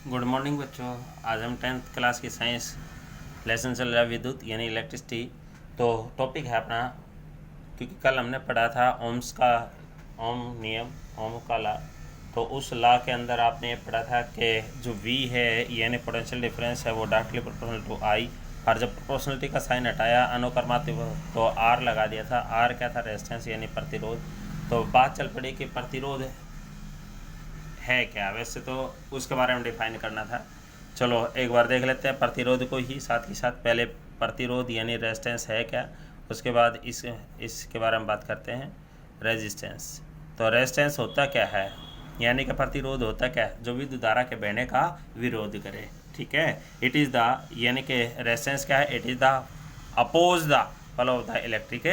Good morning बच्चों। आज हम 10th क्लास की साइंस लेसन चल रहा है विद्युत यानी इलेक्ट्रिसिटी। तो टॉपिक है अपना, क्योंकि कल हमने पढ़ा था ओम्स का ओम नियम, ओम का लॉ। तो उस लॉ के अंदर आपने ये पढ़ा था कि जो V है यानी पोटेंशियल डिफरेंस है वो डायरेक्टली प्रोपोर्शनल टू I, और जब प्रोपोर्शनलिटी का साइन हटाया अनुक्रमात्मक तो R लगा दिया था। R क्या था? रेजिस्टेंस यानी प्रतिरोध। तो बात चल पड़ी कि प्रतिरोध है क्या, वैसे तो उसके बारे में डिफाइन करना था। चलो एक बार देख लेते हैं प्रतिरोध को ही साथ ही साथ। पहले प्रतिरोध यानी रेजिस्टेंस है क्या, उसके बाद इसके बारे में बात करते हैं। रेजिस्टेंस, तो रेजिस्टेंस होता क्या है, यानी कि प्रतिरोध होता क्या है? जो विद्युत धारा के बहने का विरोध करे। ठीक है, इट इज़ द, यानी कि रेजिस्टेंस क्या है? It is the oppose the flow of the electric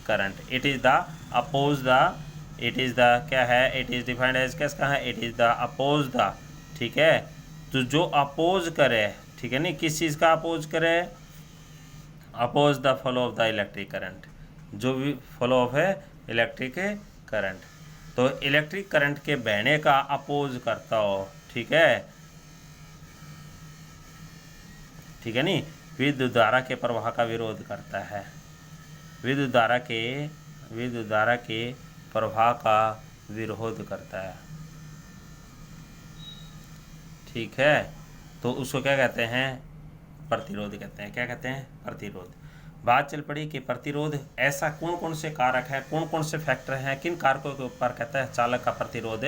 current. It is the oppose the, it is the क्या है? इट इज़ डिफाइंड एज किसका है? It is the oppose the. ठीक है, तो जो अपोज करे, ठीक है नहीं, किस चीज़ का अपोज करे? Oppose the flow of the electric current, जो भी फ्लो ऑफ है इलेक्ट्रिक करंट। तो इलेक्ट्रिक करंट के बहने का अपोज करता हो, ठीक है, ठीक है नहीं, विद्युत धारा के प्रवाह का विरोध करता है। विद्युत धारा के प्रवाह का विरोध करता है। ठीक है, तो उसको क्या कहते हैं? प्रतिरोध कहते हैं। क्या कहते हैं? प्रतिरोध। बात चल पड़ी कि प्रतिरोध ऐसा कौन कौन से कारक है, कौन कौन से फैक्टर हैं, किन कारकों के ऊपर कहता है चालक का प्रतिरोध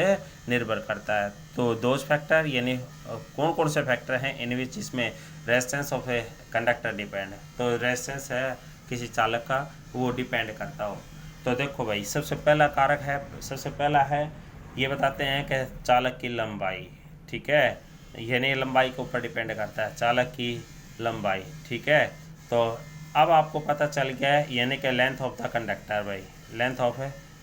निर्भर करता है। तो दोज फैक्टर यानी कौन कौन से फैक्टर हैं इन विच इसमें resistance of a conductor depend है। तो रेजिस्टेंस है किसी चालक का, वो डिपेंड करता हो। तो देखो भाई, सबसे पहला कारक है, सबसे पहला है ये बताते हैं कि चालक की लंबाई। ठीक है, यानी लंबाई के ऊपर डिपेंड करता है, चालक की लंबाई। ठीक है, तो अब आपको पता चल गया है, यानी कि लेंथ ऑफ द कंडक्टर। भाई लेंथ ऑफ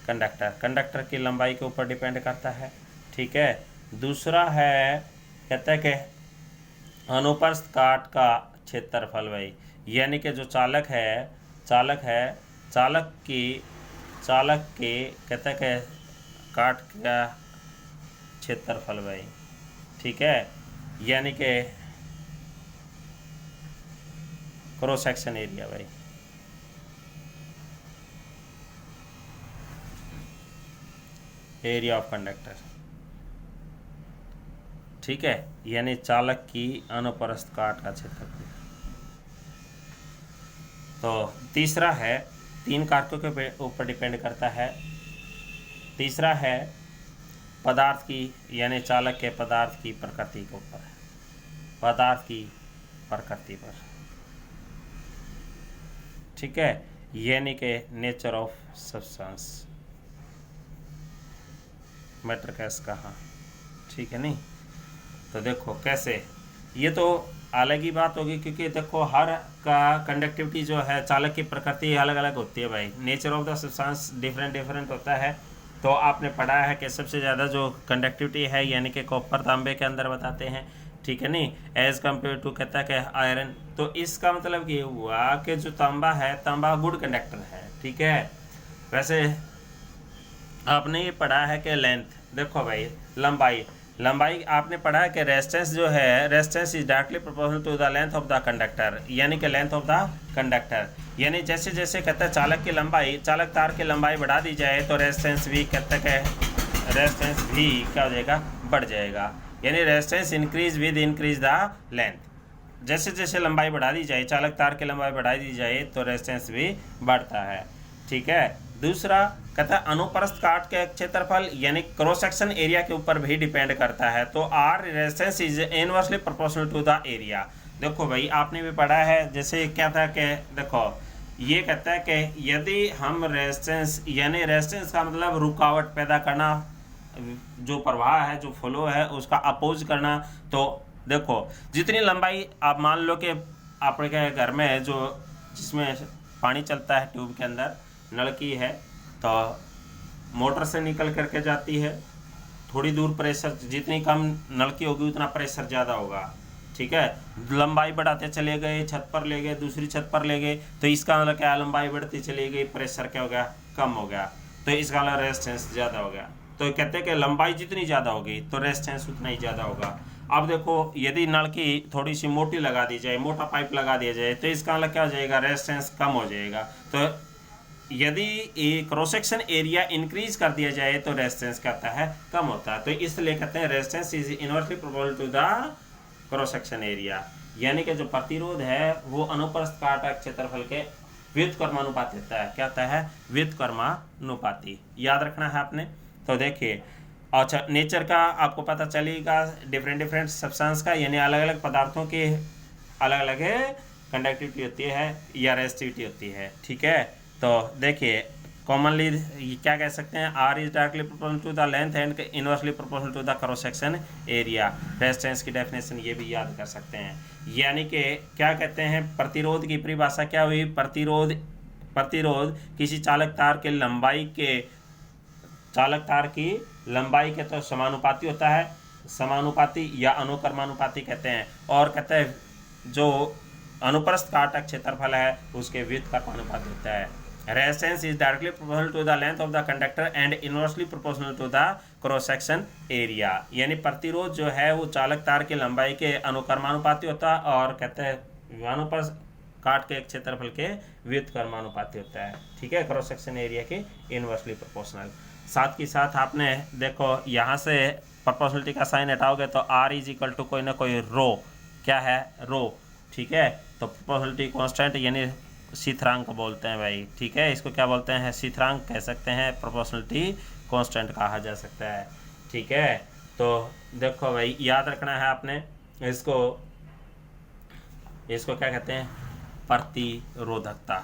कंडक्टर, कंडक्टर की लंबाई के ऊपर डिपेंड करता है। ठीक है, दूसरा है कहता है कि अनुप्रस्थ काट का क्षेत्रफल। भाई यानी कि जो चालक के कहता है कि काट का क्षेत्रफल। भाई ठीक है, यानी कि क्रॉस सेक्शन एरिया। भाई एरिया ऑफ कंडक्टर। ठीक है, यानी चालक की अनुप्रस्थ काट का क्षेत्रफल। तो तीसरा है, तीन कारकों के ऊपर डिपेंड करता है। तीसरा है पदार्थ की, यानी चालक के पदार्थ की प्रकृति के ऊपर है, पदार्थ की प्रकृति पर। ठीक है, यानी कि नेचर ऑफ सब्सटेंस, मैटर कैस कहाँ। ठीक है नहीं, तो देखो कैसे, ये तो अलग ही बात होगी, क्योंकि देखो हर का कंडक्टिविटी जो है, चालक की प्रकृति अलग अलग होती है। भाई nature of the substance different different होता है। तो आपने पढ़ा है कि सबसे ज़्यादा जो कंडक्टिविटी है यानी कि कॉपर तांबे के अंदर बताते हैं। ठीक है नहीं, एज कम्पेयर टू कहता है कि आयरन। तो इसका मतलब ये हुआ कि जो तांबा है, तांबा गुड कंडक्टर है। ठीक है, वैसे आपने ये पढ़ा है कि लेंथ, देखो भाई लंबाई आपने पढ़ा है कि रेजिस्टेंस जो है, resistance is directly proportional to the length of the conductor, यानी कि लेंथ ऑफ द कंडक्टर। यानी जैसे जैसे कहता है चालक की लंबाई, चालक तार की लंबाई बढ़ा दी जाए तो रेजिस्टेंस भी कहता है कि रेजिस्टेंस भी क्या हो जाएगा? बढ़ जाएगा। यानी resistance increase with increase the length. जैसे जैसे लंबाई बढ़ा दी जाए, चालक तार की लंबाई बढ़ा दी जाए तो रेजिस्टेंस भी बढ़ता है। ठीक है, दूसरा कहता है अनुप्रस्थ काट के क्षेत्रफल, यानी क्रॉस सेक्शन एरिया के ऊपर भी डिपेंड करता है। तो R resistance is inversely proportional to the area. देखो भाई आपने भी पढ़ा है, जैसे क्या था कि देखो ये कहता है कि यदि हम रेजिस्टेंस, यानी रेजिस्टेंस का मतलब रुकावट पैदा करना, जो प्रवाह है, जो फ्लो है उसका अपोज करना। तो देखो जितनी लंबाई, आप मान लो कि आपके घर में है जो, जिसमें पानी चलता है ट्यूब के अंदर, नलकी है, तो मोटर से निकल करके जाती है, थोड़ी दूर प्रेशर जितनी कम नलकी होगी उतना प्रेशर ज़्यादा होगा। ठीक है, लंबाई बढ़ाते चले गए, छत पर ले गए, दूसरी छत पर ले गए, तो इसका मतलब क्या, लंबाई बढ़ती चली गई, प्रेशर क्या हो गया? कम हो गया, तो इसका मतलब रेजिस्टेंस ज़्यादा हो गया। तो कहते हैं कि लंबाई जितनी ज़्यादा होगी तो रेजिस्टेंस उतना ही ज़्यादा होगा। अब देखो यदि नल की थोड़ी सी मोटी लगा दी जाए, मोटा पाइप लगा दिया जाए, तो इसका मतलब क्या हो जाएगा, रेजिस्टेंस कम हो जाएगा। तो यदि क्रॉस सेक्शन एरिया इंक्रीज कर दिया जाए तो रेजिस्टेंस क्या होता है, कम होता है। तो इसलिए कहते हैं resistance is inversely proportional to the cross section area, यानी कि जो प्रतिरोध है वो अनुप्रस्थ काट क्षेत्रफल के व्युत्क्रमानुपाती होता है। क्या होता है, व्युत्क्रमानुपाती, याद रखना है आपने। तो देखिए अच्छा, नेचर का आपको पता चलेगा डिफरेंट सब्सटेंस का, यानी अलग अलग पदार्थों की अलग अलग कंडक्टिविटी होती है या रेजिस्टिविटी होती है, ठीक है। तो देखिए कॉमनली क्या कह सकते हैं, R is directly proportional to the length and inversely proportional to the cross section area. Resistance की डेफिनेशन ये भी याद कर सकते हैं, यानी कि क्या कहते हैं, प्रतिरोध की परिभाषा क्या हुई, प्रतिरोध किसी चालक तार के लंबाई के तो समानुपाती होता है, समानुपाती या अनुक्रमानुपाती कहते हैं, और कहते हैं जो अनुप्रस्थ काटक क्षेत्रफल है उसके व्युत्क्रमानुपाती होता है। Resistance is directly proportional to the length of the conductor and inversely proportional to the cross section area, यानी प्रतिरोध जो है वो चालक तार की लंबाई के अनुक्रमानुपाती होता है, और कहते हैं अनुप्रस्थ काट के क्षेत्रफल के व्युत्क्रमानुपाती होता है, ठीक है, क्रॉस सेक्शन एरिया के इनवर्सली प्रोपोर्शनल। साथ ही साथ आपने देखो यहाँ से प्रोपोर्शनलिटी का साइन हटाओगे तो आर इज इक्वल टू कोई ना कोई रो, क्या है, रो, ठीक है। तो प्रोपोर्शनलिटी कांस्टेंट यानी स्थिरांक बोलते हैं भाई, ठीक है, इसको क्या बोलते हैं, स्थिरांक कह सकते हैं, प्रोपोर्शनलिटी कांस्टेंट कहा जा सकता है, ठीक है। तो देखो भाई याद रखना है आपने, इसको क्या कहते हैं, प्रतिरोधकता,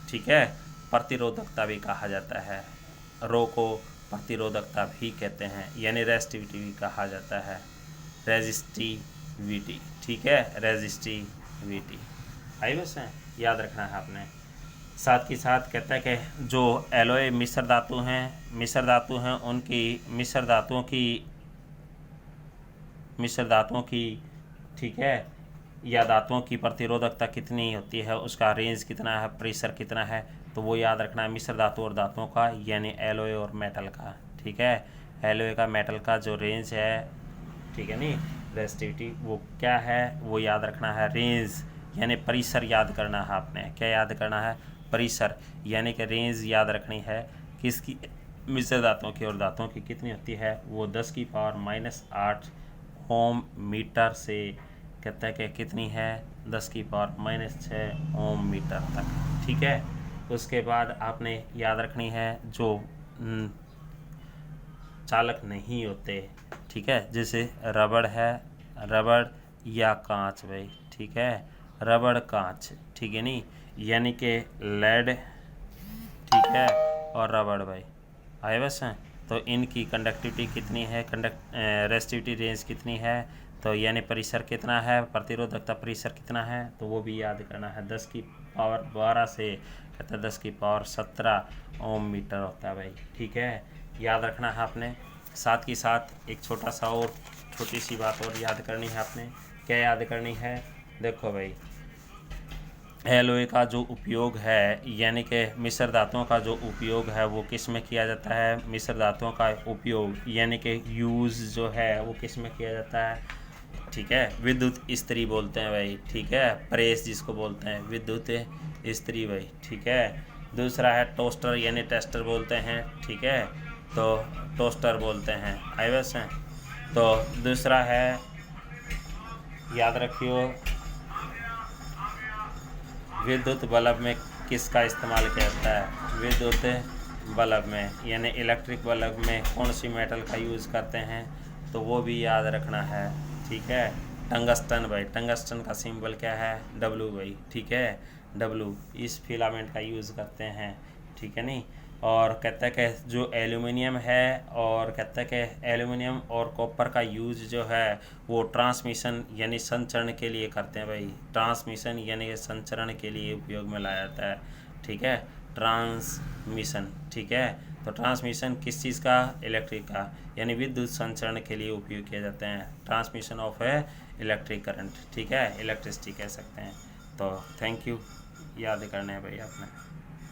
ठीक है, प्रतिरोधकता भी कहा जाता है, रो को प्रतिरोधकता भी कहते हैं, यानी रेजिस्टिविटी भी कहा जाता है, रेजिस्टिविटी, ठीक है, रेजिस्टिविटी, आई बस है, याद रखना है आपने। साथ ही साथ कहता है कि जो एलॉय मिश्र धातु हैं उनकी मिश्र धातुओं की ठीक है, या धातुओं की प्रतिरोधकता कितनी होती है, उसका रेंज कितना है, प्रेशर कितना है, तो वो याद रखना है मिश्र धातु और धातुओं का, यानी एलॉय और मेटल का, ठीक है। एलॉय का मेटल का जो रेंज है, ठीक है, नहीं रेजिस्टिविटी वो क्या है, वो याद रखना है, रेंज यानी परिसर याद करना है आपने, क्या याद करना है, परिसर, यानी कि रेंज याद रखनी है किसकी, मिश्र धातुओं की, और धातुओं की कितनी होती है, वो 10⁻⁻8 ओम मीटर से कहता है कि कितनी है, 10⁻⁻6 ओम मीटर तक, ठीक है। उसके बाद आपने याद रखनी है जो चालक नहीं होते, ठीक है, जैसे रबड़ है, रबड़ या कांच भाई, ठीक है, रबड़ कांच, ठीक है, नहीं यानी कि लेड, ठीक है, और रबड़ भाई, आए बस हैं। तो इनकी कंडक्टिविटी कितनी है, रेजिस्टिविटी रेंज कितनी है, तो यानी परिसर कितना है, प्रतिरोधकता परिसर कितना है, तो वो भी याद करना है, 10⁻12 से कहते हैं 10⁻17 ओम मीटर होता है भाई, ठीक है, याद रखना है आपने। साथ ही साथ एक छोटी सी बात और याद करनी है आपने, क्या याद करनी है, देखो भाई एलॉय का जो उपयोग है, यानी कि मिश्र धातुओं का जो उपयोग है वो किस में किया जाता है, मिश्र धातुओं का उपयोग यानी कि यूज़ जो है वो किस में किया जाता है, ठीक है, विद्युत इस्त्री बोलते हैं भाई, ठीक है, प्रेस जिसको बोलते हैं, विद्युत इस्त्री भाई, ठीक है। दूसरा है टोस्टर यानी टेस्टर बोलते हैं, ठीक है, तो टोस्टर बोलते हैं, आईवेस हैं। तो दूसरा है, याद रखियो, विद्युत बल्ब में किसका इस्तेमाल किया जाता है, विद्युत बल्ब में यानी इलेक्ट्रिक बल्ब में कौन सी मेटल का यूज़ करते हैं, तो वो भी याद रखना है, ठीक है, टंगस्टन भाई, टंगस्टन का सिंबल क्या है, डब्लू भाई, ठीक है, डब्लू, इस फिलामेंट का यूज़ करते हैं, ठीक है, नहीं। और कहता है कि जो एल्यूमिनियम है, और कहता है कि एल्यूमिनियम और कॉपर का यूज़ जो है वो ट्रांसमिशन यानी संचरण के लिए करते हैं भाई, ट्रांसमिशन यानी संचरण के लिए उपयोग में लाया जाता है, ठीक है, ट्रांसमिशन, ठीक है। तो ट्रांसमिशन किस चीज़ का, इलेक्ट्रिक का, यानी विद्युत संचरण के लिए उपयोग किए जाते हैं, ट्रांसमिशन ऑफ इलेक्ट्रिक करंट, ठीक है, इलेक्ट्रिसिटी कह सकते हैं। तो थैंक यू, याद करना है भाई आपने।